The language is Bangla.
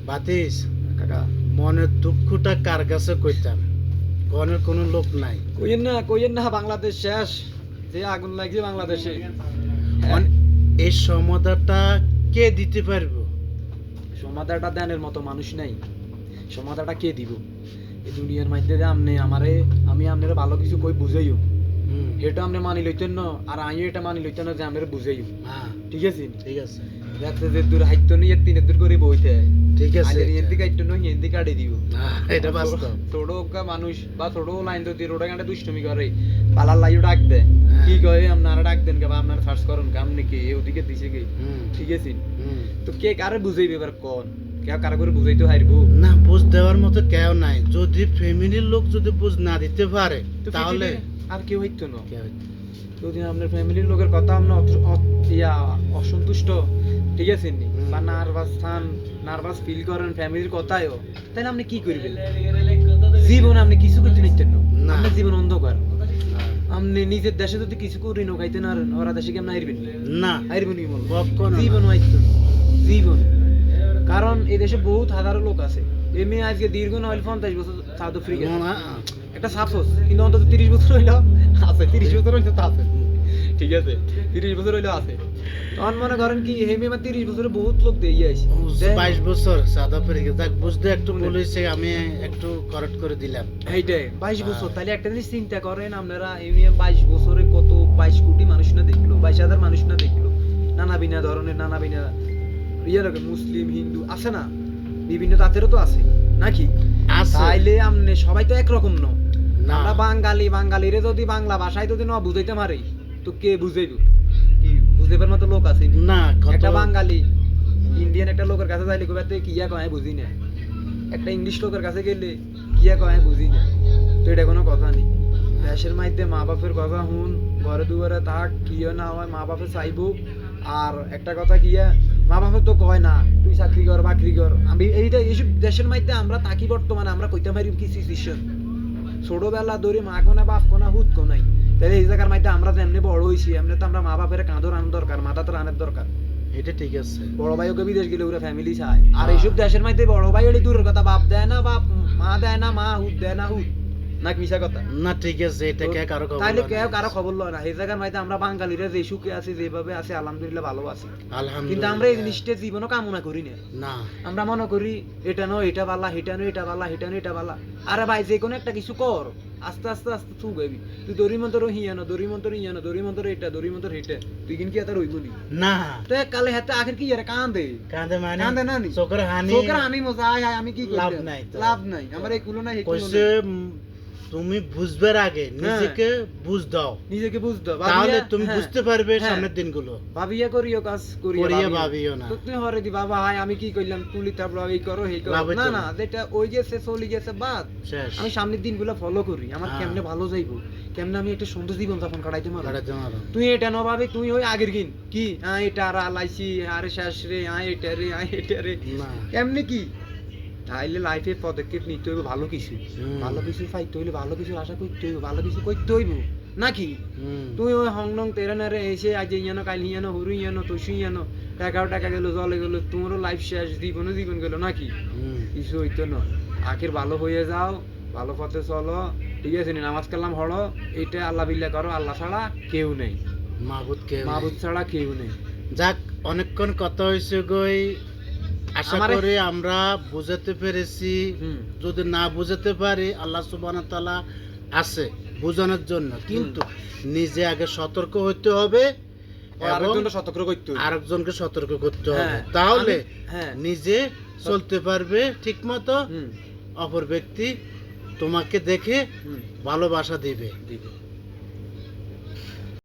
বাতিস কাকা মনের দুঃখটা কার কাছে কইতাম, গনের কোনো লোক নাই। কইেন না বাংলাদেশ শেষ, যে আগুন লাগছে বাংলাদেশে। এই সমাধানটা কে দিতে পারবো? সমাধানটা দেনের মতো মানুষ নাই, সমাধানটা কে দিব? এই দুনিয়ার মধ্যে যে আমি আপনারা ভালো কিছু কই বুঝাইও, এটা আপনি মানি লইতেন না, আর আমি এটা মানি লইতেন না যে আমরা বুঝাইও। হ্যাঁ ঠিক আছে, ঠিক আছে, যাতে যে দূর হাইতো নিয়ে তিনের দূর করে বইতে ঠিক আছে, হিন্দি কাটতো না হিন্দি কাটে দিব। এটা বাস্তব। ছোট মানুষ বা ছোট লাইন তো রোডে ঘাটে দুষ্টমি করে, পালার লাইও ডাক দেয়, কি কয় আপনারা ডাক দেন কে বা আপনারা সার্চ করেন কে আপনি কি ওদিকে দিছে কি? ঠিক আছে, তো কে কারে বুঝাইবে এবার কোন? কেউ কারো করে বুঝাইতে হারবো না, বুঝ দেওয়ার মতো কেউ নাই। যদি ফ্যামিলির লোক যদি বুঝ না দিতে পারে তাহলে আর কেউ হইতো না। কেউ যদি আপনার ফ্যামিলির লোকের কথা আমরা অসন্তুষ্ট, ঠিক আছে নি, বা নার্ভাস ফিল করেন ফ্যামিলির কথায়ও, তাহলে আপনি কি করবেন? জীবন আপনি কিছু করতে নিতেন না, আপনার জীবন অন্ধকার। আপনি নিজের দেশে যদি কিছু করি না খাইতে না ওরা দেশে কেমন হারবেন? না হারবেন কি বলবো? কখনো জীবন হইতো জীবন। কারণ এই দেশে বহুত হাজারো লোক আছে, এমনি আজকে দীর্ঘ 50 বছর সাউথ আফ্রিকা একটা সাপোজ, কিন্তু অন্তত 30 বছর হইলো আছে, 30 বছর হইলো তো আছে, ঠিক আছে, 30 বছর হইলো আছে। তখন মনে করেন কি হেমে 30 বছরে বহুত লোক দিয়ে আইছে, 22 বছর সাউথ আফ্রিকা যাক বুঝতে একটু বলেছে, আমি একটু কারেক্ট করে দিলাম। এইটাই 22 বছর। তাহলে একটা জিনিস চিন্তা করেন আপনারা, এমনি 22 বছরে কত 22 কোটি মানুষ না দেখলো, 22,000 মানুষ না দেখলো, নানা বিনা ধরনের, নানা বিনা মুসলিম হিন্দু আছে না, বিভিন্ন জাতেরও তো আছে নাকি? তাইলে আমনে সবাই তো একরকম না। আমরা বাঙালিরে যদি বাংলা ভাষায় যদি না বুঝাইতে পারি, তো কে বুঝাইব? কি বুঝাইবার মতো লোক আছে না? একটা বাঙালি ইন্ডিয়ান একটা লোকের কাছে যাইলে কইতে কিয়া কয় বুঝি না, একটা ইংলিশ লোকের কাছে গেলে কিয়া কয় বুঝি না, তো এটা কোনো কথা নেই। দেশের মধ্যে মা বাপের কথা হুন, ঘরে দুয়ারে থাক, কিও না হয় মা বাপে চাইবো। আর একটা কথা কিয়া, মা বাপে তো কয় না তুই চাকরি কর বাকরি কর, আমি এইটা এইসব দেশের মধ্যে আমরা থাকি বর্তমানে, আমরা কইতে পারি কি সিচুয়েশন, ছোটবেলা ধরে মা কোনা বাপ কোনা হুত কোনাই। তাহলে এই জায়গার মধ্যে আমরা যেমনি বড় হইছি, এমনি তো আমরা মা বাপের কাঁদর আনার দরকার, মাথা তো আনার দরকার। এটা ঠিক আছে। বড় ভাই ওকে বিদেশ গেলে ওরা ফ্যামিলি চায়, আর এইসব দেশের মধ্যে বড় ভাই ওই দূরের কথা, বাপ দেয় না, বাপ মা দেয় না, মা হুত দেয় না, হুত না, মিশা কথা না? ঠিক আছে, এটা কে কারো খবর? তাইলে কেউ কারো খবর লয় না। এই জায়গার মধ্যে আমরা বাঙালিরা যে সুখে আছি, যেভাবে আছি, আলহামদুলিল্লাহ ভালো আছি। কিন্তু আমরা এই জিনিসটা জীবনও কামনা করি না। আমরা মনে করি এটা নয় এটা বালা, এটা নয় এটা বালা, এটা নয় এটা বালা। আরে ভাই যে কোনো একটা কিছু কর, আস্তে আস্তে আস্তে তুই গাবি। তুই দড়ি মন্তর হিয়ানো, দড়ি মন্তর হিয়ানো, দড়ি মন্তর এটা, দড়ি মন্তর হেটা, তুই কিন্তু এত রইব না। তো কালে হাতে আখের কি আরে কান্দে মানে কান্দে না নি চোখের হানি মজা আয় আমি কি করি? লাভ নাই আমার এই কুলো নাই, কইছে তুমি বুঝবার আগে নিজেকে বুঝ দাও, নিজেকে বুঝ দাও, তাহলে তুমি বুঝতে পারবে সামনের দিনগুলো। ভাবিয়া করিও কাজ করিয়া ভাবিও না। তুমি হরে দি বাবা হাই আমি কি কইলাম, তুলি তারপর এই করো এই করো, না না, যেটা ওই গেছে চলে গেছে বাদ। আমি সামনের দিনগুলো ফলো করি, আমার কেমনে ভালো যাইবো, কেমনে আমি একটা সুন্দর জীবন যাপন কাটাইতে পারবো। তুই এটা না ভাবে, তুই ওই আগের দিন কি এটা আর আলাইছি আরে শেষ রে, এটা রে এটা রে, কেমনে কি? তাইলে লাইফে পদক্ষেপ নিতে হইব, ভালো কিছু পাইতে হইলে ভালো কিছু আশা করতে হইব, ভালো কিছু করতে হইব নাকি? তুই ওই হংলং তেরা নারে এসে আজ ইয়ানো কাল ইয়ানো হুরু ইয়ানো তুসু ইয়ানো, টাকা গেল জলে গেল, তোমারও লাইফ শেষ, জীবন গেল নাকি? কিছু হইতো না। আখের ভালো হয়ে যাও, ভালো পথে চলো, ঠিক আছে, নামাজ কালাম হড়ো, এটা আল্লাহ বিল্লাহ করো, আল্লাহ ছাড়া কেউ নেই, মাবুদ ছাড়া কেউ নেই। যাক, অনেকক্ষণ কথা হয়েছে গই, আশা করি আমরা বুঝাতে পেরেছি। যদি না বুঝাতে পারি, আল্লাহ সুবহানাহু ওয়া তাআলা আছে বোঝানোর জন্য, কিন্তু নিজে আগে সতর্ক হতে হবে, আরেকজনকে সতর্ক করতে হবে, তাহলে নিজে চলতে পারবে ঠিক মতো, অপর ব্যক্তি তোমাকে দেখে ভালোবাসা দিবে।